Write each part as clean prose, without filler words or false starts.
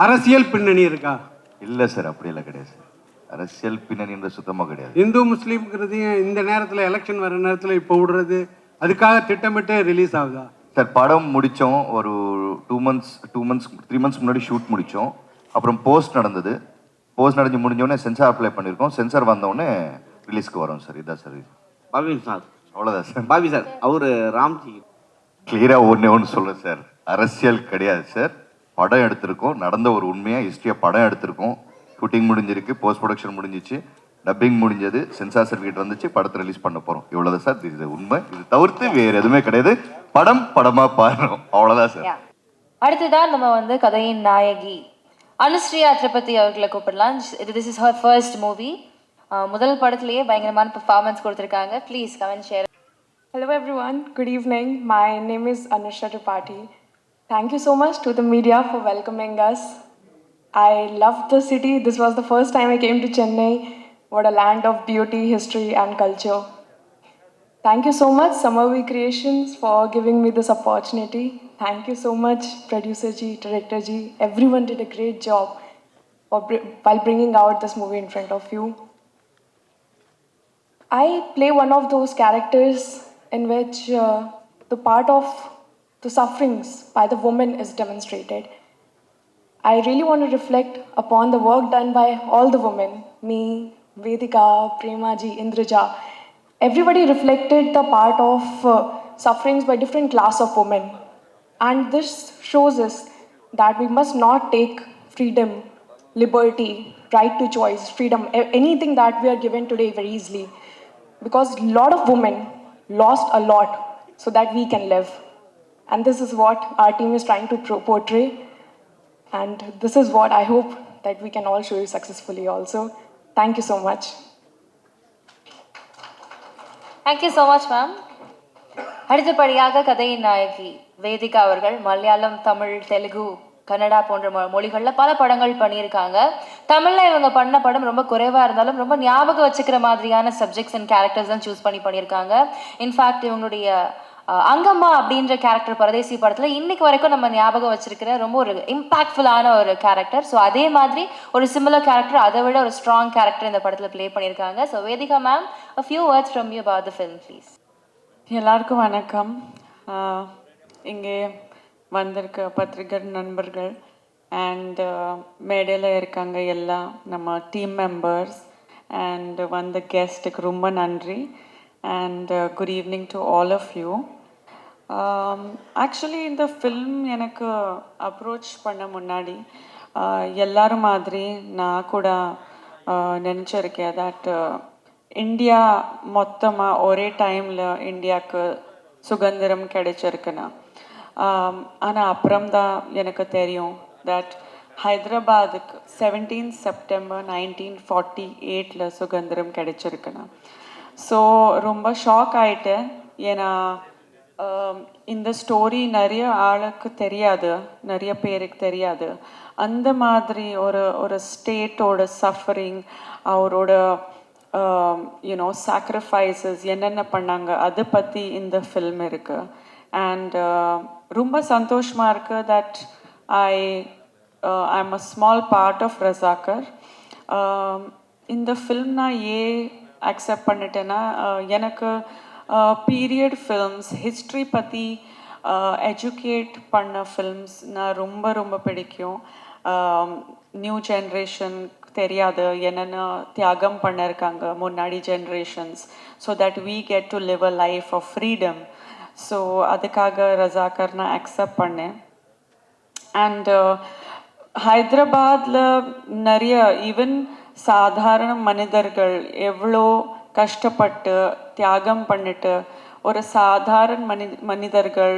அரசியல் பின்னணி இருக்கா? இல்லை சார், அப்படியெல்லாம் கிடையாது சார். அரசியல் பின்னணின்ற சுத்தமாக கிடையாது. இந்து முஸ்லீம்ங்கிறதையும் இந்த நேரத்தில் எலெக்ஷன் வர நேரத்தில் இப்போ விடுறது அதுக்காக திட்டமிட்டு ரிலீஸ் ஆகுதா சார்? படம் முடித்தோம், ஒரு 3 months முன்னாடி ஷூட் முடித்தோம். அப்புறம் போஸ்ட் நடந்தது. போஸ்ட் நடந்து முடிஞ்சோடனே சென்சார் அப்ளை பண்ணியிருக்கோம். சென்சார் வந்தோடனே ரிலீஸ்க்கு வரோம் சார். இதுதான் சார். பாபி சார் அவ்வளோதான் சார். பாபி சார் அவர் ராம்ஜி கிளியராக ஒன்று சொல்கிறேன் சார். அரசியல் கிடையாது சார். படம் எடுத்திருக்கோம், நடந்த ஒரு உண்மையாக ஹிஸ்ட்ரியாக படம் எடுத்திருக்கோம். ஷூட்டிங் முடிஞ்சிருக்கு, போஸ்ட் ப்ரொடக்ஷன் முடிஞ்சிச்சு, டப்பிங் முடிஞ்சது, சென்சார் சர்டிஃபிகேட் வந்துச்சு, படத்தை ரிலீஸ் பண்ண போகிறோம். இவ்வளோதான் சார். இது உண்மை. இது தவிர்த்து வேறு எதுவுமே கிடையாது. படம் படமாக பாருறோம், அவ்வளோதான் சார். அடுத்ததான் நம்ம வந்து கதையின் நாயகி அனுஸ்ரீயா திரிபதி அவர்களை கூப்பிடலாம். This is her first movie. முதல் படத்திலேயே பயங்கரமான பெர்ஃபார்மன்ஸ் கொடுத்துருக்காங்க. Please come and share. Hello everyone, good evening. My name is Anjireddy Pothireddy. Thank you so much to the media for welcoming us. I love the city. This was the first time I came to Chennai. What a land of beauty, history and culture. Thank you so much Summerview Creations for giving me this opportunity. Thank you so much producer ji, director ji. Everyone did a great job while bringing out this movie in front of you. I play one of those characters in which the part of the sufferings by the woman is demonstrated. I really want to reflect upon the work done by all the women, me, Vedhika, Premaji, Indraja. Everybody reflected the part of sufferings by different class of women. And this shows us that we must not take freedom, liberty, right to choice, freedom, anything that we are given today very easily. Because a lot of women lost a lot so that we can live. And this is what our team is trying to portray. And this is what I hope that we can all show you successfully also. Thank you so much. Thank you so much, ma'am. அடுத்தபடியாக கதையின் நாயகி வேதிகா அவர்கள் மலையாளம், தமிழ், தெலுங்கு, கன்னடா போன்ற மொழிகளில் பல படங்கள் பண்ணியிருக்காங்க. தமிழில் இவங்க பண்ண படம் ரொம்ப குறைவாக இருந்தாலும் ரொம்ப ஞாபகம் வச்சுக்கிற மாதிரியான சப்ஜெக்ட்ஸ் அண்ட் கேரக்டர்ஸ் தான் சூஸ் பண்ணியிருக்காங்க. இன்ஃபேக்ட் இவங்களுடைய அங்கம்மா அப்படின்ற கேரக்டர் பரதேசி படத்தில் இன்னைக்கு வரைக்கும் நம்ம ஞாபகம் வச்சிருக்கிற ரொம்ப ஒரு இம்பாக்ட்ஃபுல்லான ஒரு கேரக்டர். ஸோ அதே மாதிரி ஒரு சிமிலர் கேரக்டர், அதை விட ஒரு ஸ்ட்ராங் கேரக்டர் இந்த படத்தில் ப்ளே பண்ணியிருக்காங்க. So Vedika ma'am, a few words from you about the film, please. எல்லாருக்கும் வணக்கம். இங்கே வந்திருக்க பத்திரிகை நண்பர்கள் அண்ட் மேடையில் இருக்காங்க எல்லா நம்ம டீம் மெம்பர்ஸ் அண்ட் வந்த கெஸ்ட்டுக்கு ரொம்ப நன்றி. And good evening to all of you. Actually இந்த ஃபில்ம் எனக்கு அப்ரோச் பண்ண முன்னாடி எல்லாரும் மாதிரி நான் கூட நினச்சிருக்கேன் தட் இந்தியா மொத்தமாக ஒரே டைமில் இந்தியாவுக்கு சுதந்திரம் கிடைச்சிருக்குன்னா. ஆனால் அப்புறம்தான் எனக்கு தெரியும் தட் ஹைதராபாத்துக்கு 17 செப்டம்பர் 1948 சுதந்திரம் கிடைச்சிருக்குன்னா. ஸோ ரொம்ப ஷாக் ஆகிட்டேன். ஏன்னா இந்த ஸ்டோரி நிறைய ஆளுக்கு தெரியாது, நிறைய பேருக்கு தெரியாது. அந்த மாதிரி ஒரு ஸ்டேட்டோட சஃபரிங், அவரோட சாக்ரிஃபைசஸ் என்னென்ன பண்ணாங்க அதை பற்றி இந்த ஃபில்ம் இருக்குது. அண்ட் ரொம்ப சந்தோஷமாக இருக்குது that I'm a small part of Razakar. இந்த ஃபில்ம் நான் ஏன் அக்செப்ட் பண்ணிட்டேன்னா, எனக்கு பீரியட் ஃபில்ம்ஸ், ஹிஸ்ட்ரி பற்றி எஜுகேட் பண்ண ஃபில்ம்ஸ் நான் ரொம்ப ரொம்ப பிடிக்கும். நியூ ஜென்ரேஷன் தெரியாது என்னென்ன தியாகம் பண்ணியிருக்காங்க முன்னாடி generations, so that we get to live a life of freedom. So அதுக்காக ரசாகர் நான் அக்செப்ட் பண்ணேன். அண்ட் ஹைதராபாத்தில் நிறைய ஈவன் சாதாரண மனிதர்கள் எவ்வளோ கஷ்டப்பட்டு தியாகம் பண்ணிட்டு ஒரு சாதாரண மனிதர்கள்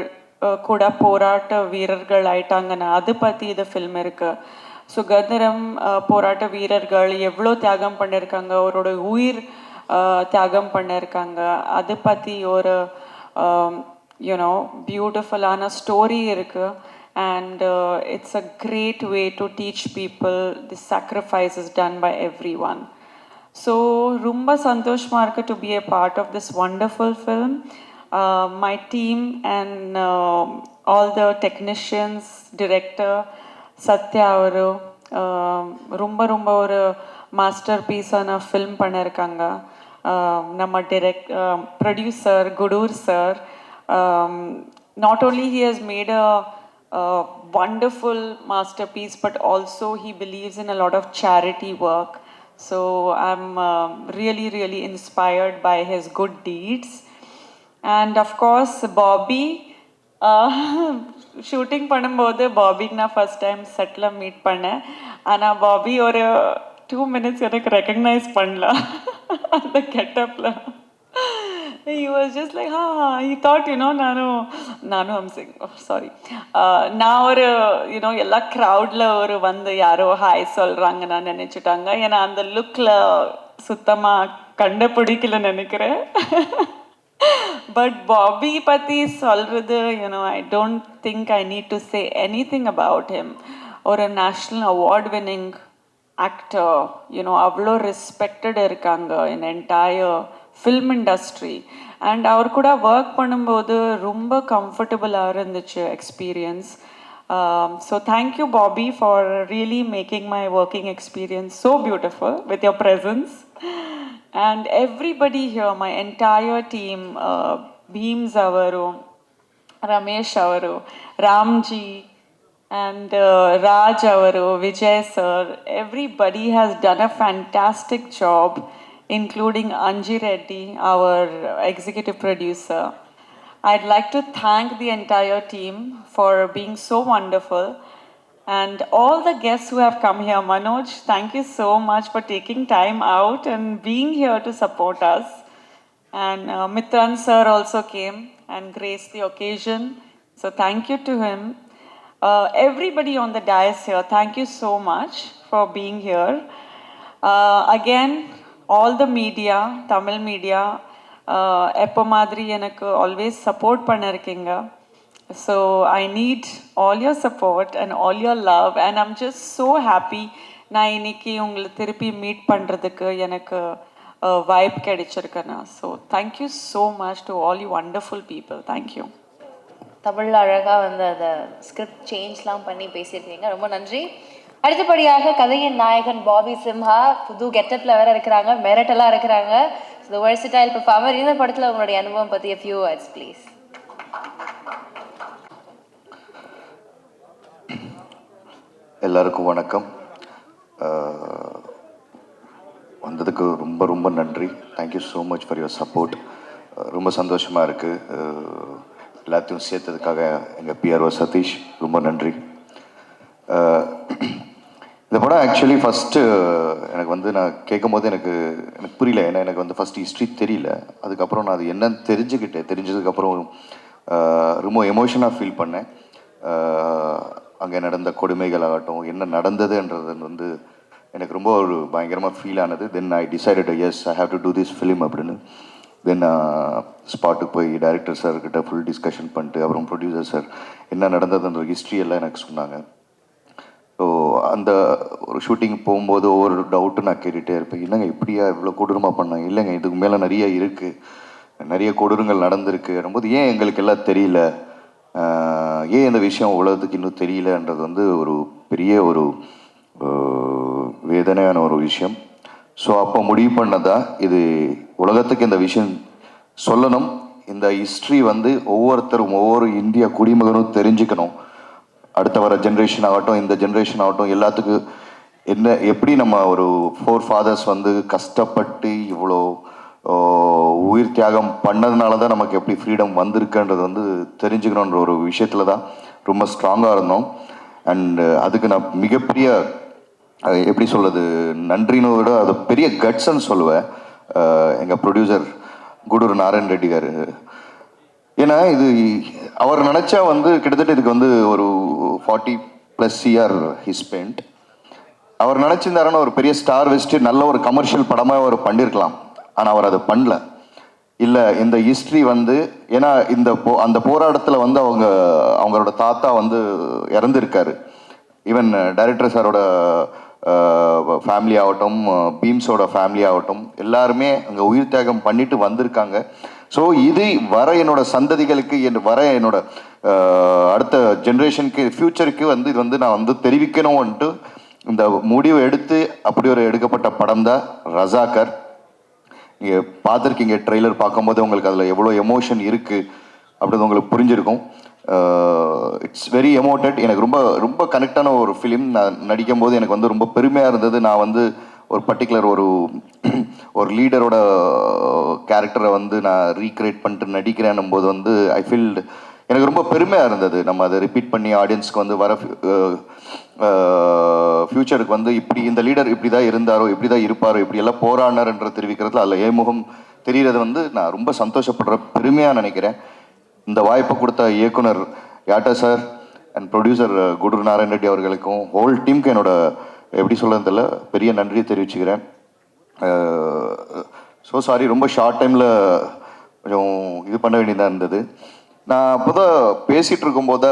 கூட போராட்ட வீரர்கள் ஆயிட்டாங்கன்னா அது பற்றி இது ஃபில்ம் இருக்குது. சுதந்திரம் போராட்ட வீரர்கள் எவ்வளோ தியாகம் பண்ணியிருக்காங்க, அவரோட உயிர் தியாகம் பண்ணியிருக்காங்க, அது பற்றி ஒரு பியூட்டிஃபுல்லான ஸ்டோரி இருக்குது. And it's a great way to teach people the sacrifices done by everyone. So rumba santoshma irukku to be a part of this wonderful film. My team and all the technicians, director Sathya ಅವರು ரொம்ப ரொம்ப ஒரு master பீஸான film பண்ணியிருக்காங்க. நம்ம producer Gudur sir, not only he has made a wonderful masterpiece, but also he believes in a lot of charity work. So I'm really, really inspired by his good deeds. And of course, Bobby, shooting பண்ணும்போது பாபிக்கு நான் first time settle meet பண்ணேன். ஆனால் Bobby ஒரு 2 minutes எனக்கு recognise பண்ணல அந்த கெட்டப்பில். He was just like, he thought, நானும் I'm saying, sorry. நான் ஒரு, எல்லா க்ரௌடில் ஒரு வந்து யாரோ ஹாய் சொல்கிறாங்க நான் நினச்சிட்டாங்க. ஏன்னா அந்த லுக்கில் சுத்தமாக கண்டுபிடிக்கல நினைக்கிறேன். But Bobby பத்தி சொல்றது, I don't think I need to say anything about him. ஒரு national award winning actor, அவ்வளோ respected இருக்காங்க in entire film industry. And அவர் கூட ஒர்க் பண்ணும்போது ரொம்ப கம்ஃபர்டபுளாக இருந்துச்சு experience. So thank you Bobby for really making my working experience so beautiful with your presence. And everybody here, my entire team, Beams avaru, Ramesh avaru, Ramji, and Raj avaru, Vijay sir, everybody has done a fantastic job, including Anjireddy, our executive producer. I'd like to thank the entire team for being so wonderful. And all the guests who have come here, Manoj, thank you so much for taking time out and being here to support us. And Mitran sir also came and graced the occasion. So thank you to him. Everybody on the dais here, thank you so much for being here. Again, all the media, Tamil media, எப்போ மாதிரி எனக்கு always support பண்ணிருக்கீங்க. So I need all your support and all your love, and I'm just so happy நான் இன்னைக்கு உங்களை திருப்பி meet பண்ணுறதுக்கு எனக்கு வைப் கிடைச்சிருக்கேண்ணா. So thank you so much to all you wonderful people. Thank you. தமிழில் அழகாக வந்து அதை ஸ்கிரிப்ட் சேஞ்ச்லாம் பண்ணி பேசியிருக்கீங்க, ரொம்ப நன்றி. அடுத்தபடியாக கதையின் நாயகன் பாபி சிம்ஹா புது கெட்டப்பில் வேற இருக்கிறாங்க, மெரட்டலாக இருக்கிறாங்க. ஸோ வெர்சிடைல் பெர்ஃபார்மர், இந்த படத்தில் உங்களுடைய அனுபவம் பற்றி a few words ப்ளீஸ். எல்லாருக்கும் வணக்கம். வந்ததுக்கு ரொம்ப ரொம்ப நன்றி. Thank you so much for your support. ரொம்ப சந்தோஷமாக இருக்குது. எல்லாத்தையும் சேர்த்ததுக்காக எங்கள் பிஆர்ஓ சதீஷ் ரொம்ப நன்றி. இந்த படம் ஆக்சுவலி ஃபஸ்ட்டு எனக்கு வந்து நான் கேட்கும் போது எனக்கு புரியல. ஏன்னா எனக்கு வந்து ஃபஸ்ட்டு ஹிஸ்ட்ரி தெரியல. அதுக்கப்புறம் நான் அது என்னன்னு தெரிஞ்சதுக்கப்புறம் ரொம்ப எமோஷனாக ஃபீல் பண்ணேன். அங்கே நடந்த கொடுமைகள் ஆகட்டும், என்ன நடந்ததுன்றது வந்து எனக்கு ரொம்ப ஒரு பயங்கரமாக ஃபீல் ஆனது. Then I decided as I have to do this film அப்படின்னு. தென் ஸ்பாட்டுக்கு போய் டைரக்டர் சார்கிட்ட ஃபுல் டிஸ்கஷன் பண்ணிட்டு அப்புறம் ப்ரொடியூசர் சார் என்ன நடந்ததுன்ற ஹிஸ்ட்ரி எல்லாம் எனக்கு சொன்னாங்க. ஸோ அந்த ஒரு ஷூட்டிங் போகும்போது ஒவ்வொரு டவுட்டு நான் கேட்டுகிட்டே இருப்பேன். இல்லைங்க இப்படியா இவ்வளோ கொடூரமாக பண்ணாங்க, இல்லைங்க இதுக்கு மேலே நிறைய இருக்குது, நிறைய கொடூரங்கள் நடந்திருக்கு வரும்போது ஏன் எங்களுக்கு எல்லாம் தெரியல, ஏன் இந்த விஷயம் உலகத்துக்கு இன்னும் தெரியலன்றது வந்து ஒரு பெரிய ஒரு வேதனையான ஒரு விஷயம். ஸோ அப்போ முடிவு பண்ணதா இது உலகத்துக்கு இந்த விஷயம் சொல்லணும். இந்த ஹிஸ்ட்ரி வந்து ஒவ்வொருத்தரும் ஒவ்வொரு இந்திய குடிமகனும் தெரிஞ்சுக்கணும். அடுத்த வர ஜென்ரேஷன் ஆகட்டும், இந்த ஜென்ரேஷன் ஆகட்டும், எல்லாத்துக்கும் என்ன எப்படி நம்ம ஒரு 4 fathers வந்து கஷ்டப்பட்டு இவ்வளோ உயிர் தியாகம் பண்ணதுனால தான் நமக்கு எப்படி ஃப்ரீடம் வந்திருக்குன்றது வந்து தெரிஞ்சுக்கணுன்ற ஒரு விஷயத்தில் தான் ரொம்ப ஸ்ட்ராங்காக இருந்தோம். அண்டு அதுக்கு நான் மிகப்பெரிய எப்படி சொல்கிறது நன்றின்னு விட அது பெரிய கட்ஸ்ன்னு சொல்லுவேன் எங்கள் ப்ரொடியூசர் குடூர் நாராயண் ரெட்டி காரு. ஏன்னா இது அவர் நினச்சா வந்து கிட்டத்தட்ட இதுக்கு வந்து ஒரு 40+ year ஹி ஸ்பெண்ட். அவர் நினச்சிருந்தாருன்னு ஒரு பெரிய ஸ்டார் வச்சுட்டு நல்ல ஒரு கமர்ஷியல் படமாக அவர் பண்ணியிருக்கலாம். ஆனால் அவர் அதை பண்ணல. இல்லை இந்த ஹிஸ்ட்ரி வந்து ஏன்னா அந்த போராட்டத்தில் வந்து அவங்களோட தாத்தா வந்து இறந்துருக்காரு. ஈவன் டைரக்டர் சாரோட ஃபேமிலி ஆகட்டும், பீம்ஸோட ஃபேமிலி ஆகட்டும், எல்லாருமே அங்கே உயிர் தியாகம் பண்ணிட்டு வந்திருக்காங்க. ஸோ இது வர என்னோட சந்ததிகளுக்கு வர என்னோட அடுத்த ஜென்ரேஷனுக்கு ஃப்யூச்சருக்கு இது நான் தெரிவிக்கணும்ன்ட்டு இந்த முடிவு எடுத்து அப்படி ஒரு எடுக்கப்பட்ட படம் தான் ரசாகர். நீங்கள் பார்த்துருக்கீங்க, ட்ரெய்லர் பார்க்கும்போது உங்களுக்கு அதில் எவ்வளோ எமோஷன் இருக்குது அப்படின்னு உங்களுக்கு புரிஞ்சிருக்கும். It's very emoted. எனக்கு ரொம்ப ரொம்ப கனெக்டான ஒரு ஃபிலிம். நான் நடிக்கும் போது எனக்கு ரொம்ப பெருமையாக இருந்தது. நான் ஒரு பர்டிகுலர் ஒரு லீடரோட கேரக்டரை நான் ரீக்ரியேட் பண்ணிட்டு நடிக்கிறேன்னும் போது ஐ ஃபீல் எனக்கு ரொம்ப பெருமையாக இருந்தது. நம்ம அதை ரிப்பீட் பண்ணி ஆடியன்ஸ்க்கு வர ஃப்யூச்சருக்கு இப்படி இந்த லீடர் இப்படி தான் இருந்தாரோ, இப்படி தான் இருப்பாரோ, இப்படி எல்லாம் போராடினார்ன்ற தெரிவிக்கிறதுல அதில் ஏமுகம் தெரிகிறது நான் ரொம்ப சந்தோஷப்படுற பெருமையாக நினைக்கிறேன். இந்த வாய்ப்பை கொடுத்த இயக்குனர் யாட்டா sir and producer Gudur Narayana Reddy அவர்களுக்கும் ஹோல் டீமுக்கு என்னோட எப்படி சொல்கிறதில்ல பெரிய நன்றியை தெரிவிச்சுக்கிறேன். ஸோ சாரி, ரொம்ப ஷார்ட் டைமில் கொஞ்சம் இது பண்ண வேண்டியதாக இருந்தது. நான் அப்போ தான் பேசிகிட்டு இருக்கும்போது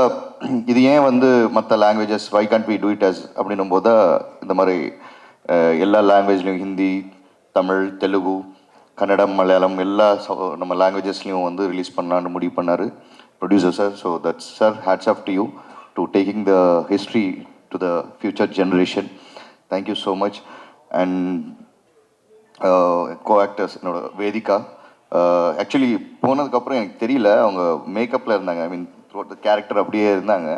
இது ஏன் மற்ற languages why can't we do it us அப்படின்னும் போது இந்த மாதிரி எல்லா லாங்குவேஜ்லையும் ஹிந்தி, தமிழ், தெலுங்கு, கன்னடம், மலையாளம் எல்லா நம்ம லாங்குவேஜஸ்லையும் ரிலீஸ் பண்ணலான்னு முடிவு பண்ணார் producer sir. So that's sir, hats off to you to taking the history to the future generation. Thank you so much. And co actors என்னோட வேதிகா. ஆக்சுவலி போனதுக்கப்புறம் எனக்கு தெரியல, அவங்க மேக்கப்பில் இருந்தாங்க. ஐ மீன் த்ரூ கேரக்டர் அப்படியே இருந்தாங்க.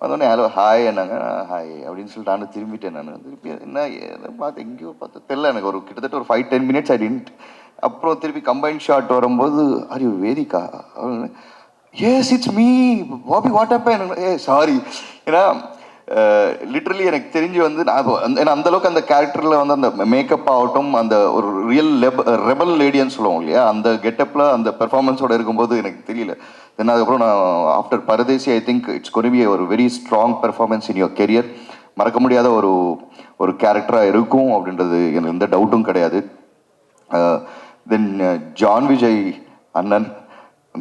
வந்தோடனே ஹலோ ஹாய் என்னாங்க, ஹாய் அப்படின்னு சொல்லிட்டு நானும் திரும்பிட்டேன். நான் திருப்பி என்ன பார்த்து எங்கேயோ பார்த்து தெரில எனக்கு கிட்டத்தட்ட ஒரு 5-10 minutes ஐ டின்ட். அப்புறம் திருப்பி கம்பைன் ஷாட் வரும்போது are you Vedika? Yes it's me Bobby, what happen? Sorry. ஏன்னா லிட்ரலி எனக்கு தெரிஞ்சு நான் ஏன்னா அந்தளவுக்கு அந்த கேரக்டரில் அந்த மேக்கப் ஆகட்டும், அந்த ஒரு ரியல் ரெபல் லேடின்னு சொல்லுவோம் இல்லையா, அந்த கெட்டப்பில் அந்த பெர்ஃபார்மன்ஸோடு இருக்கும்போது எனக்கு தெரியல. தென் அதுக்கப்புறம் நான் after Paradesi I think it's gonna be ஒரு very strong performance in your career. மறக்க முடியாத ஒரு கேரக்டராக இருக்கும் அப்படின்றது எனக்கு எந்த டவுட்டும் கிடையாது. தென் ஜான் விஜய் அண்ணன்,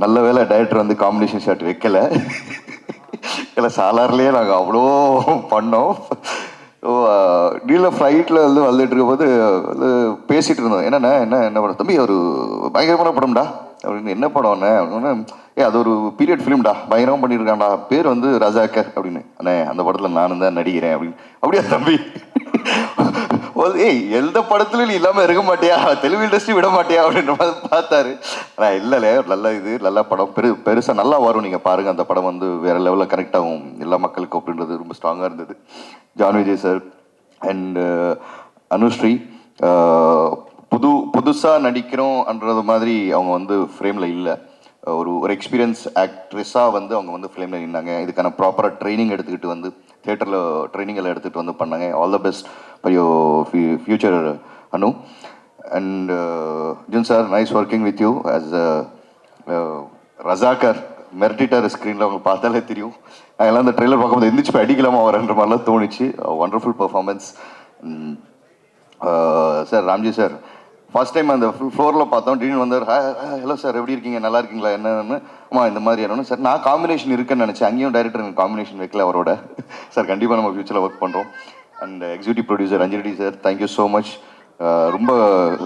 நல்ல வேலை டைரக்டர் காம்பினேஷன் ஷாட் வைக்கலை. இல்லை சாலார்லேயே நாங்கள் அவ்வளோ பண்ணோம். ஸோ டீலில் ஃப்ளைட்டில் வந்துட்டு இருக்கும்போது பேசிகிட்டு இருந்தோம். என்ன படம் தம்பி, ஒரு பயங்கரமான படம்டா அப்படின்னு. என்ன படம்ண்ணே அப்படின்னா, அது ஒரு பீரியட் ஃபிலிம்டா, பயங்கரமாக பண்ணியிருக்கான்டா, பேர் ரசாக்கர் அப்படின்னு. அண்ணே அந்த படத்தில் நானும் தான் நடிக்கிறேன் அப்படின்னு. அப்படியா தம்பி? எந்த படத்துலையும் நீ இல்லாமல் இருக்க மாட்டியா, தெலுங்கு இண்டஸ்ட்ரி விட மாட்டியா அப்படின்ற மாதிரி பார்த்தாரு. ஆனால் இல்லைல்ல, நல்ல படம், பெருசாக நல்லா வரும், நீங்கள் பாருங்கள். அந்த படம் வேறு லெவலில் கனெக்ட் ஆகும் எல்லா மக்களுக்கும் அப்படின்றது ரொம்ப ஸ்ட்ராங்காக இருந்தது. John Vijay sir and Anusree புதுசாக நடிக்கிறோம்ன்றது மாதிரி அவங்க ஃப்ரேமில் இல்லை. ஒரு எக்ஸ்பீரியன்ஸ் ஆக்ட்ரஸாக அவங்க ஃபிலிமில் நின்னாங்க. இதுக்கான ப்ராப்பராக ட்ரைனிங் எடுத்துக்கிட்டு தியேட்டரில் ட்ரைனிங் எல்லாம் எடுத்துகிட்டு பண்ணாங்க. All the best for your future Anu. And Jun sir, nice working with you as Razakar. மெர்டிட்டார் ஸ்க்ரீனில் அவங்க பார்த்தாலே தெரியும். அதெல்லாம் அந்த ட்ரெய்லர் பார்க்கும்போது எந்திரிச்சு போய் அடிக்கலாமா வரன்ற மாதிரிலாம் தோணுச்சு. Wonderful performance sir. Ramji sir first time அந்த ஃப்ளோரில் பார்த்தோம், திடீர்னு வந்தார். ஹலோ சார், எப்படி இருக்கீங்க, நல்லா இருக்கீங்களா, என்னன்னு. இந்த மாதிரி என்னன்னு சார், நான் காம்பினேஷன் இருக்குன்னு நினச்சேன். அங்கேயும் டைரக்டர் எனக்கு காம்பினேஷன் வைக்கல அவரோட. சார் கண்டிப்பாக நம்ம ஃபியூச்சரில் ஒர்க் பண்ணுறோம். And executive producer Anjireddy sir, thank you so much. ரொம்ப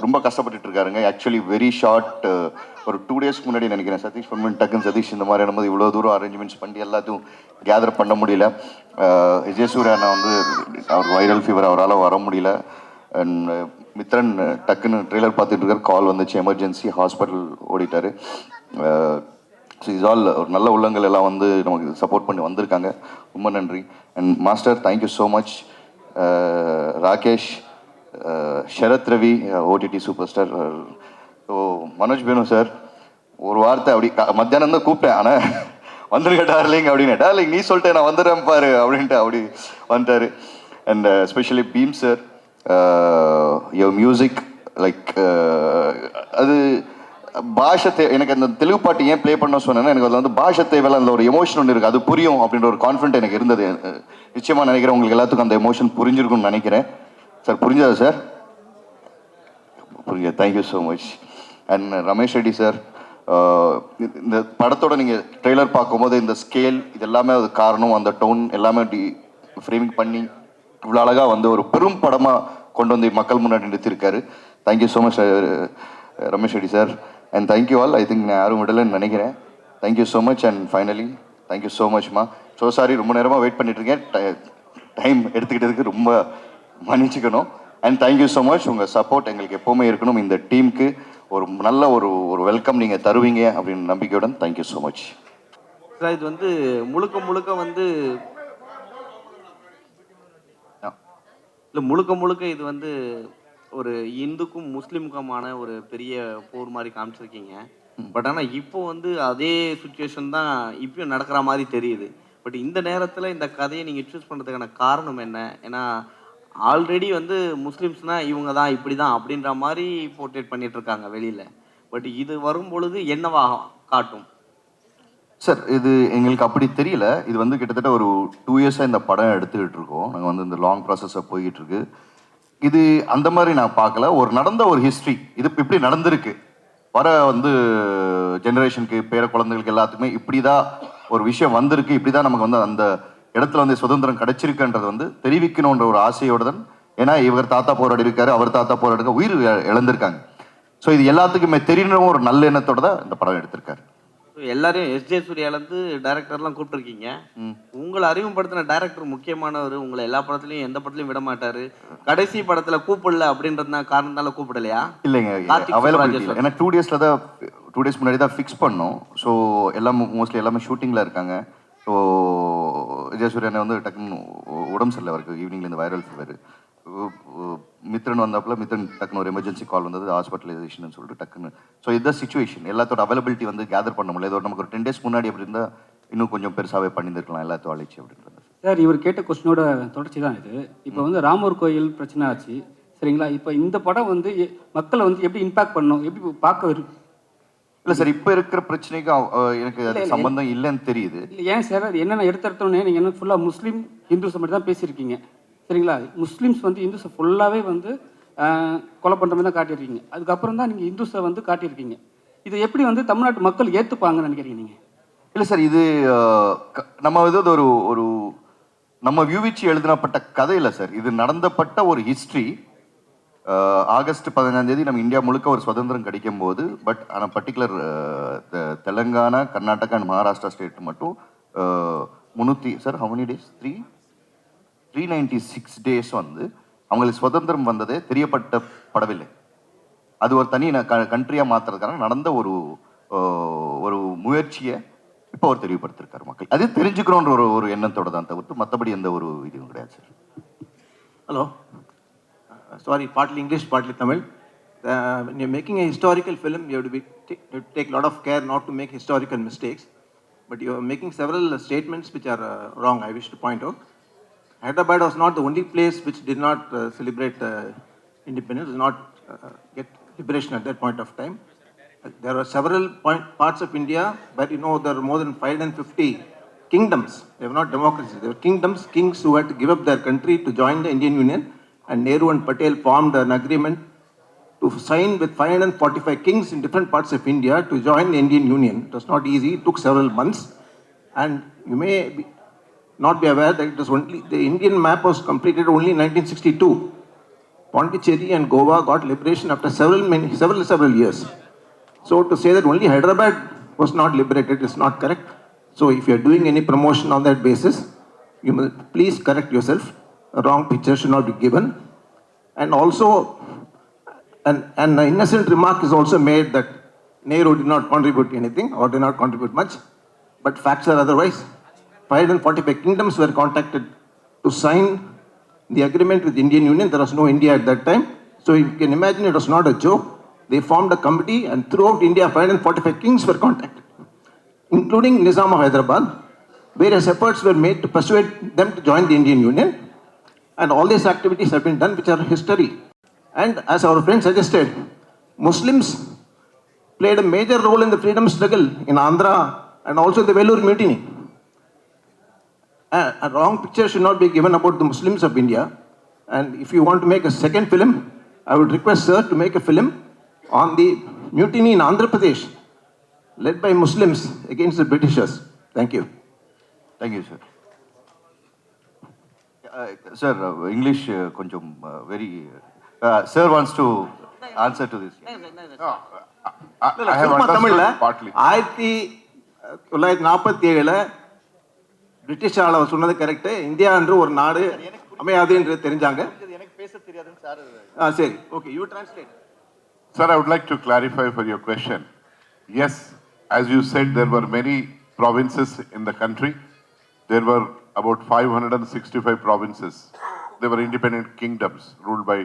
ரொம்ப கஷ்டப்பட்டுட்டு இருக்காருங்க. ஆக்சுவலி வெரி ஷார்ட், ஒரு 2 days முன்னாடி நினைக்கிறேன், சதீஷ் பொன்மன் டக்குன்னு சதீஷ் இந்த மாதிரியான போது இவ்வளோ தூரம் அரேஞ்ச்மெண்ட்ஸ் பண்ணி எல்லாத்தையும் கேதர் பண்ண முடியல. விஜயசூர்யா அவருக்கு வைரல் ஃபீவர், அவரால் வர முடியல. அண்ட் மித்ரன் டக்குன்னு ட்ரெய்லர் பார்த்துட்டு இருக்கார், கால் வந்துச்சு, எமர்ஜென்சி ஹாஸ்பிட்டல் ஓடிட்டார். ஸோ இஸ் ஆல் ஒரு நல்ல உள்ளங்கள் எல்லாம் நமக்கு சப்போர்ட் பண்ணி வந்திருக்காங்க. ரொம்ப நன்றி. And master, thank you so much. Rakesh, Sharath Ravi, OTT super star. So Manoj Benu sir, ஒரு வார்த்தை அப்படி மத்தியானம் தான் கூப்பிட்டேன், ஆனால் வந்துருங்க டார்லிங் அப்படின்னு. டார்லிங் நீ சொல்லிட்டேன், நான் வந்துடுறேன் பாரு அப்படின்ட்டு அப்படி வந்துட்டார். And especially Bheem sir, your music like அது பாஷை எனக்கு அந்த தெலுங்கு பாட்டு ஏன் ப்ளே பண்ண சொன்னேன்னா, எனக்கு அதில் பாஷை தேவையில்ல, அந்த ஒரு எமோஷன் ஒன்று இருக்குது, அது புரியும் அப்படின்ற ஒரு கான்ஃபிடென்ட் எனக்கு இருந்தது. நிச்சயமாக நினைக்கிறேன் உங்களுக்கு எல்லாத்துக்கும் அந்த எமோஷன் புரிஞ்சிருக்கும்னு நினைக்கிறேன். சார் புரிஞ்சதா சார்? புரிஞ்சு, thank you so much. And Ramesh Reddy sir, இந்த படத்தோட நீங்கள் ட்ரெய்லர் பார்க்கும்போது இந்த ஸ்கேல் இது எல்லாமே அது காரணம், அந்த டோன் எல்லாமே ஃப்ரேமிங் பண்ணி இவ்வளோ அழகாக ஒரு பெரும் படமாக கொண்டு மக்கள் முன்னாடி நிறுத்திருக்காரு. Thank you so much Ramesh Reddy sir. And thank you all. I think நான் யாரும் விடலைன்னு நினைக்கிறேன். Thank you so much. And finally thank you so much. So sorry, ரொம்ப நேரமாக வெயிட் பண்ணிட்டு இருக்கேன். டைம் எடுத்துக்கிட்டதுக்கு ரொம்ப மன்னிச்சுக்கணும். And thank you so much. உங்கள் சப்போர்ட் எங்களுக்கு எப்போவுமே இருக்கணும். இந்த டீமுக்கு ஒரு நல்ல ஒரு வெல்கம் நீங்கள் தருவீங்க அப்படின்னு நம்பிக்கையுடன் தேங்க்யூ ஸோ மச். சார் இது வந்து முழுக்க முழுக்க வந்து இல்லை முழுக்க முழுக்க இது வந்து ஒரு இந்துக்கும் முஸ்லீமுக்குமான ஒரு பெரிய போர் மாதிரி காமிச்சிருக்கீங்க. பட் ஆனால் இப்போ வந்து அதே சுச்சுவேஷன் தான் இப்பயும் நடக்கிற மாதிரி தெரியுது. பட் இந்த நேரத்தில் இந்த கதையை நீங்கள் சூஸ் பண்ணுறதுக்கான காரணம் என்ன? ஏன்னா ஆல்ரெடி வந்து முஸ்லீம்ஸ்னால் இவங்க தான் இப்படி தான் அப்படின்ற மாதிரி போர்ட்ரேட் பண்ணிட்டு இருக்காங்க வெளியில். பட் இது வரும் பொழுது என்னவா காட்டும்? சார், இது எங்களுக்கு அப்படி தெரியல. இது வந்து கிட்டத்தட்ட ஒரு 2 இயர்ஸாக இந்த படம் எடுத்துக்கிட்டு இருக்கோம். நாங்கள் வந்து இந்த லாங் ப்ராசஸாக போய்கிட்டு இருக்கு. இது அந்த மாதிரி நான் பார்க்கல. ஒரு நடந்த ஒரு ஹிஸ்ட்ரி, இது இப்படி நடந்திருக்கு, வர வந்து ஜெனரேஷனுக்கு, பேர குழந்தைகளுக்கு எல்லாத்துக்குமே இப்படி தான் ஒரு விஷயம் வந்திருக்கு, இப்படி தான் நமக்கு வந்து அந்த இடத்துல வந்து சுதந்திரம் கிடைச்சிருக்குன்றது வந்து தெரிவிக்கணுன்ற ஒரு ஆசையோடு தான். ஏன்னா இவர் தாத்தா போராடி இருக்காரு, அவர் தாத்தா போராடி உயிர் இழந்திருக்காங்க. ஸோ இது எல்லாத்துக்குமே தெரியணும் ஒரு நல்ல எண்ணத்தோட தான் இந்த படம் எடுத்திருக்காரு. எல்லாரையும் எஸ்ஜே சூர்யாலேருந்து டைரக்டர்லாம் கூப்பிட்டுருக்கீங்க. உங்களை அறிமுகப்படுத்தின டைரக்டர் முக்கியமானவர். உங்களை எல்லா படத்துலையும் எந்த படத்துலையும் விட மாட்டாரு. கடைசி படத்தில் கூப்பிடல அப்படின்றது காரணத்தால கூப்பிடலையா? இல்லைங்க, அவைலபிலிட்டி இல்லை. ஏன்னா 2 டேஸ் முன்னாடி தான் ஃபிக்ஸ் பண்ணோம். ஸோ எல்லாம் மோஸ்ட்லி எல்லாமே ஷூட்டிங்கில் இருக்காங்க. ஸோ விஜய் சூர்யானை வந்து டக்குன்னு உடம்பு சரியில்லை அவருக்கு. ஈவினிங்லேருந்து வைரல் ஃபீவர். மித்ரன் வந்தப்பல மித்ரன் டக்குன்னு ஒரு எமர்ஜென்சி கால் வந்தது, ஹாஸ்பிட்டலைசேஷன் சொல்லிட்டு டக்குன்னு. ஸோ இதுதான் சுச்சுவேஷன். எல்லாத்தோட அவைலபிலிட்டி வந்து கேதர் பண்ண முடியல. இதோட நமக்கு ஒரு 10 டேஸ் முன்னாடி அப்படி இருந்தால் இன்னும் கொஞ்சம் பெருசாகவே பண்ணியிருக்கலாம் எல்லாத்தையும் அழைச்சி அப்படின்றது. சார், இவர் கேட்ட கொஸ்டினோட தொடர்ச்சி தான் இது. இப்போ வந்து ராமர் கோயில் பிரச்சனை ஆச்சு, சரிங்களா? இப்போ இந்த படம் வந்து மக்களை வந்து எப்படி இம்பாக்ட் பண்ணணும், எப்படி பார்க்க இல்லை சார், இப்போ இருக்கிற பிரச்சனைக்கு எனக்கு அது சம்பந்தம் இல்லைன்னு தெரியுது. இல்லை ஏன் சார், அது என்னென்ன எடுத்தோடனே நீங்கள் என்ன ஃபுல்லாக முஸ்லீம் ஹிந்துஸ் மட்டும் தான் பேசியிருக்கீங்க, சரிங்களா? முஸ்லீம்ஸ் வந்து இந்துஸை ஃபுல்லாகவே வந்து கொலை பண்ணுற மாதிரி தான் காட்டியிருக்கீங்க. அதுக்கப்புறம் தான் நீங்கள் இந்துஸை வந்து காட்டியிருக்கீங்க. இதை எப்படி வந்து தமிழ்நாட்டு மக்கள் ஏற்றுப்பாங்கன்னு நினைக்கிறீங்க நீங்கள்? இல்லை சார், இது நம்ம இது ஒரு நம்ம வியூவிச்சு எழுதினப்பட்ட கதை இல்லை சார். இது நடந்தப்பட்ட ஒரு ஹிஸ்ட்ரி. ஆகஸ்ட் 15 நம்ம இந்தியா முழுக்க ஒரு சுதந்திரம் கிடைக்கும் போது, பட் ஆனால் particular Telangana, Karnataka and Maharashtra state மட்டும் 300 sir how many days 396 days வந்து அவங்களுக்கு சுதந்திரம் வந்ததே தெரியப்படவில்லை. அது ஒரு தனி கண்ட்ரியாக மாற்றுறதுக்கான நடந்த ஒரு முயற்சியை இப்போ அவர் தெரியப்படுத்திருக்காரு மக்கள். அது தெரிஞ்சுக்கணுன்ற ஒரு எண்ணத்தோட தான் தவிர்த்து மற்றபடி எந்த ஒரு இதுவும் கிடையாது sir. Hello, sorry, partly English, partly Tamil. When you're making a historical film, you have to take a lot of care not to make historical mistakes. But you're making several statements which are wrong, I wish to point out. Hyderabad was not the only place which did not celebrate independence, did not get liberation at that point of time. There are several parts of India where there are more than 550 kingdoms. They were not democracies, they were kingdoms, kings who had to give up their country to join the Indian Union. And Nehru and Patel formed an agreement to sign with 545 kings in different parts of India to join the Indian Union. It was not easy, it took several months. And you may not be aware that it was only, the Indian map was completed only in 1962. Pondicherry and Goa got liberation after several years. So to say that only Hyderabad was not liberated is not correct. So if you are doing any promotion on that basis, you must please correct yourself. A wrong picture should not be given. And also, an innocent remark is also made that Nehru did not contribute anything or did not contribute much, but facts are otherwise. 545 kingdoms were contacted to sign the agreement with the Indian Union. There was no India at that time. So you can imagine it was not a joke. They formed a committee and throughout India 545 kings were contacted, including Nizam of Hyderabad. Various efforts were made to persuade them to join the Indian Union. And all these activities have been done which are history. And as our friend suggested, Muslims played a major role in the freedom struggle in Andhra and also the Vellore Mutiny. A wrong picture should not be given about the Muslims of India. And if you want to make a second film, I would request sir to make a film on the mutiny in Andhra Pradesh led by Muslims against the Britishers. Thank you. Thank you, sir. Sir, English konjam very. Sir wants to answer to this. இல்ல, I have சும்மா தமிழ்ல understood partly. 1947 British ஆள சொன்னது correct. India என்று ஒரு நாடு அமையாது என்று தெரிஞ்சாங்க. எனக்கு பேச தெரியாதுன்னு சார். சரி, okay, you translate. Sir, I would like to clarify for your question. Yes, as you said, there were many provinces in the country. There were about 565 provinces. They were independent kingdoms ruled by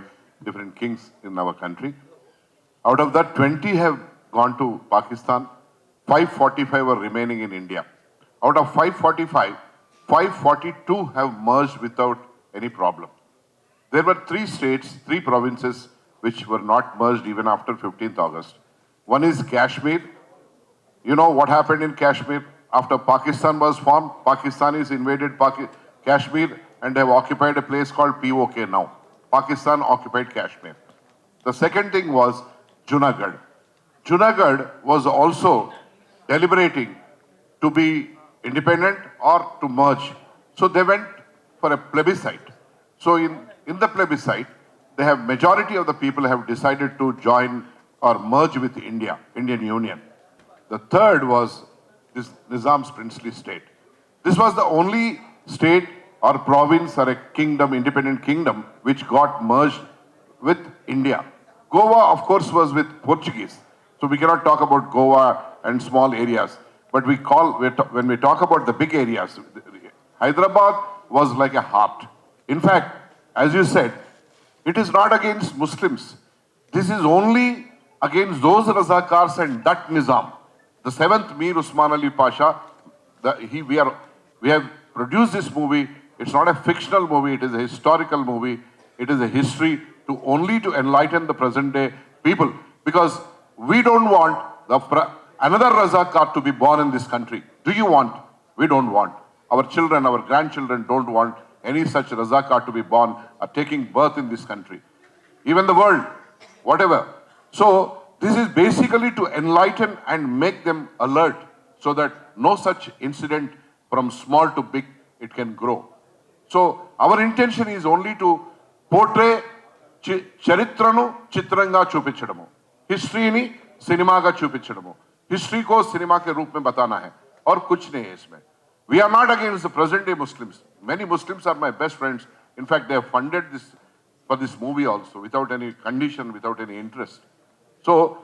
different kings in our country. Out of that, 20 have gone to Pakistan. 545 were remaining in India. Out of 545, 542 have merged without any problem. There were 3 states, 3 provinces which were not merged even after 15th August. One is Kashmir. You know what happened in Kashmir? After Pakistan was formed, Pakistanis invaded Kashmir and have occupied a place called POK now. Pakistan occupied Kashmir. The second thing was Junagadh. Junagadh was also deliberating to be independent or to merge. So they went for a plebiscite. So in the plebiscite, they have majority of the people have decided to join or merge with India, Indian Union. The third was this Nizam's princely state. This was the only state or province or a kingdom, independent kingdom, which got merged with India. Goa, of course, was with Portuguese. So we cannot talk about Goa and small areas. But when we talk about the big areas, Hyderabad was like a heart. In fact, as you said, it is not against Muslims. This is only against those Razakars and that Nizam. The 7th Mir Usman Ali Pasha, we have produced this movie. It's not a fictional movie, it is a historical movie. It is a history only to enlighten the present day people. Because we don't want another Razakar to be born in this country. Do you want? We don't want. Our children, our grandchildren don't want any such Razakar to be born or taking birth in this country. Even the world, whatever. So this is basically to enlighten and make them alert so that no such incident from small to big, it can grow. So our intention is only to portray Charitranu Chitranga Chupichadamu. History ni cinema ka chupichadamu. History ko cinema ke roop mein batana hai. Aur kuch nahi hai isme. We are not against the present day Muslims. Many Muslims are my best friends. In fact, they have funded this for this movie also without any condition, without any interest. So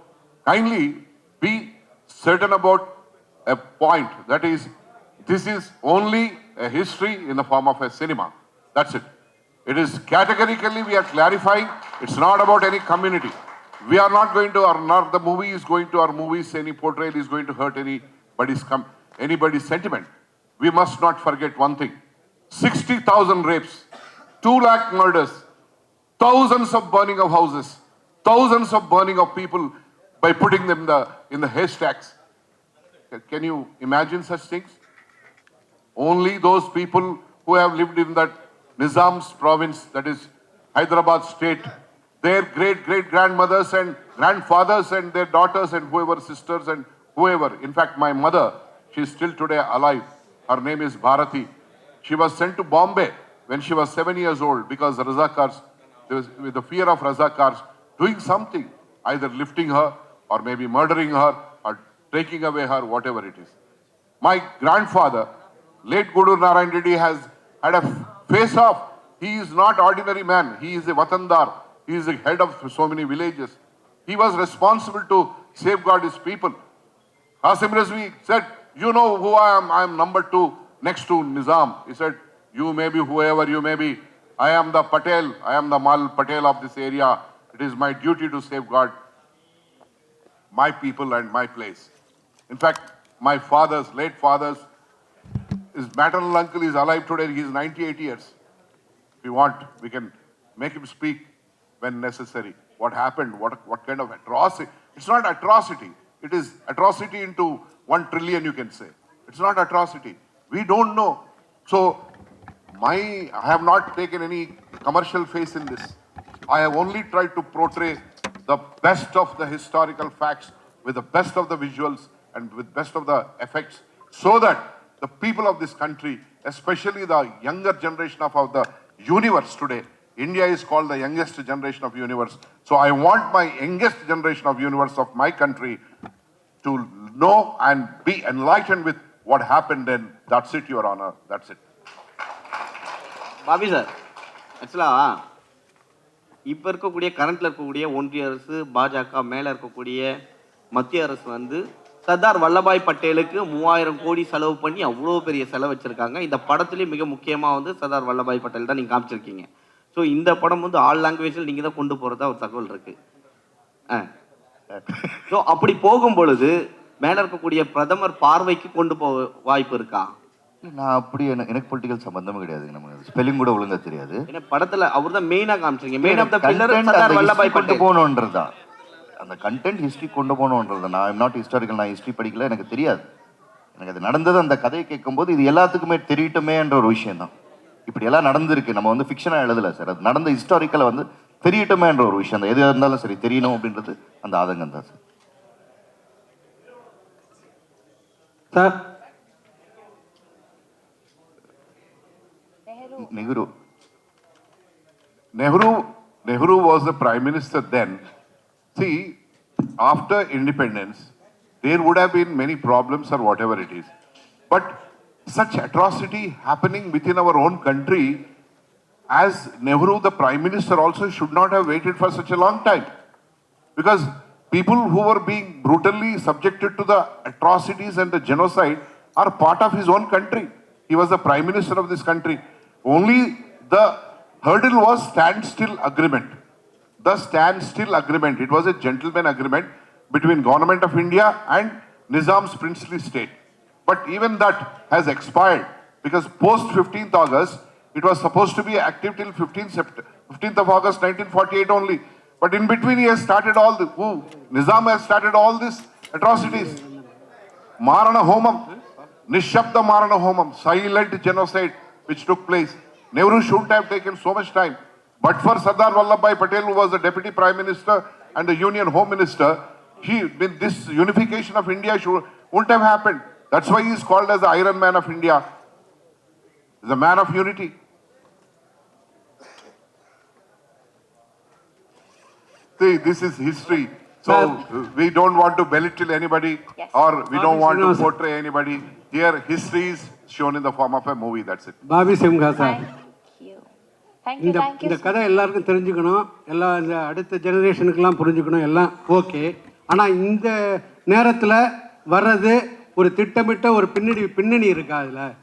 kindly be certain about a point, that is, this is only a history in the form of a cinema. That's it. It is categorically we are clarifying, it's not about any community. We are not going to, or not the movie is going to, our movies, any portrayal is going to hurt anybody's sentiment. We must not forget one thing. 60,000 rapes, 2 lakh murders, thousands of burning of houses, thousands of burning of people by putting them in the haystacks. Can you imagine such things? Only those people who have lived in that Nizam's province, that is Hyderabad state, their great-great-grandmothers and grandfathers and their daughters and whoever, sisters and whoever. In fact, my mother, she is still today alive. Her name is Bharati. She was sent to Bombay when she was 7 years old because the Razakars, with the fear of Razakars, doing something, either lifting her or maybe murdering her or taking away her, whatever it is. My grandfather, late Gudur Narayana Reddy, has had a face-off. He is not ordinary man. He is a Watandar. He is the head of so many villages. He was responsible to safeguard his people. Qasim Rizvi said, you know who I am? I am number 2 next to Nizam. He said, you may be whoever you may be. I am the Patel. I am the Mal Patel of this area. It is my duty to safeguard my people and my place. In fact, my late father's, his maternal uncle is alive today. He is 98 years. If you want, we can make him speak when necessary. What happened? What kind of atrocity? It's not atrocity. It is atrocity into 1 trillion, you can say. It's not atrocity. We don't know. So, I have not taken any commercial face in this. I have only tried to portray the best of the historical facts with the best of the visuals and with best of the effects so that the people of this country, especially the younger generation of the universe today, India is called the youngest generation of universe. So I want my youngest generation of universe of my country to know and be enlightened with what happened then. That's it, Your Honor. That's it. Bobby sir, ஆக்சுவலாக இப்போ இருக்கக்கூடிய கரண்ட்டில் இருக்கக்கூடிய ஒன்றிய அரசு, பாஜக மேலே இருக்கக்கூடிய மத்திய அரசு வந்து சர்தார் வல்லபாய் பட்டேலுக்கு 3000 கோடி செலவு பண்ணி அவ்வளோ பெரிய செலவு வச்சுருக்காங்க. இந்த படத்துலேயும் மிக முக்கியமாக வந்து சர்தார் வல்லபாய் பட்டேல் தான் நீங்கள் காமிச்சிருக்கீங்க. ஸோ இந்த படம் வந்து ஆல் லாங்குவேஜில் நீங்கள் தான் கொண்டு போகிறதா ஒரு தகவல் இருக்குது. ஸோ அப்படி போகும் பொழுது மேலே இருக்கக்கூடிய பிரதமர் பார்வைக்கு கொண்டு போக வாய்ப்பு இருக்கா? நான் அப்படி எனக்கு பொலிட்டிக்கல் சம்பந்தமே கிடையாது. நமக்கு ஸ்பெல்லிங் கூட ஒழுங்கா தெரியாது. ஏன்னா படத்தில் அவர் தான் மெயினாக காமிச்சிருக்கீங்க. Main of the pillar Sardar Vallabhbhai கொண்டு பட்டேல் போகணுன்றது தான். அந்த கண்டென்ட் ஹிஸ்ட்ரி கொண்டு போகணுன்றது. நான் ஐம் நாட் ஹிஸ்டாரிக்கல், நான் ஹிஸ்ட்ரி படிக்கல, எனக்கு தெரியாது. எனக்கு அது நடந்தது அந்த கதையை கேட்கும்போது இது எல்லாத்துக்குமே தெரியட்டுமேன்ற ஒரு விஷயம் தான். இப்படி எல்லாம் நடந்திருக்கு, நம்ம வந்து ஃபிக்ஷனாக எழுதலை சார். அது நடந்த ஹிஸ்டாரிக்கலை வந்து தெரியட்டுமேன்ற ஒரு விஷயம் தான். எது இருந்தாலும் சரி தெரியணும் அப்படின்றது அந்த ஆதங்கம் தான் sir. Sir Nehru was the prime minister then. See, after independence, there would have been many problems or whatever it is. But such atrocity happening within our own country, as Nehru, the prime minister, also should not have waited for such a long time. Because people who were being brutally subjected to the atrocities and the genocide are part of his own country. He was the prime minister of this country. Only the hurdle was standstill agreement. The standstill agreement. It was a gentleman agreement between government of India and Nizam's princely state. But even that has expired because post 15th August, it was supposed to be active till 15th of August 1948 only. But in between he has started all the, Nizam has started all these atrocities. Marana Homam, Nishabda Marana Homam, silent genocide which took place. Nehru shouldn't have taken so much time. But for Sardar Vallabhbhai Patel, who was the Deputy Prime Minister and the Union Home Minister, this unification of India wouldn't have happened. That's why he is called as the Iron Man of India, the man of unity. See, this is history. So we don't want to belittle anybody or we don't want to portray anybody. Here, history is shown in the form of a movie. That's it. Bobby Simha sir, thank you இந்த கதை எல்லாருக்கும் தெரிஞ்சுக்கணும், எல்லாம் இந்த அடுத்த ஜெனரேஷனுக்கெல்லாம் புரிஞ்சுக்கணும், எல்லாம் okay. ஆனால் இந்த நேரத்தில் வர்றது ஒரு திட்டமிட்ட ஒரு பின்னணி இருக்கா அதில்?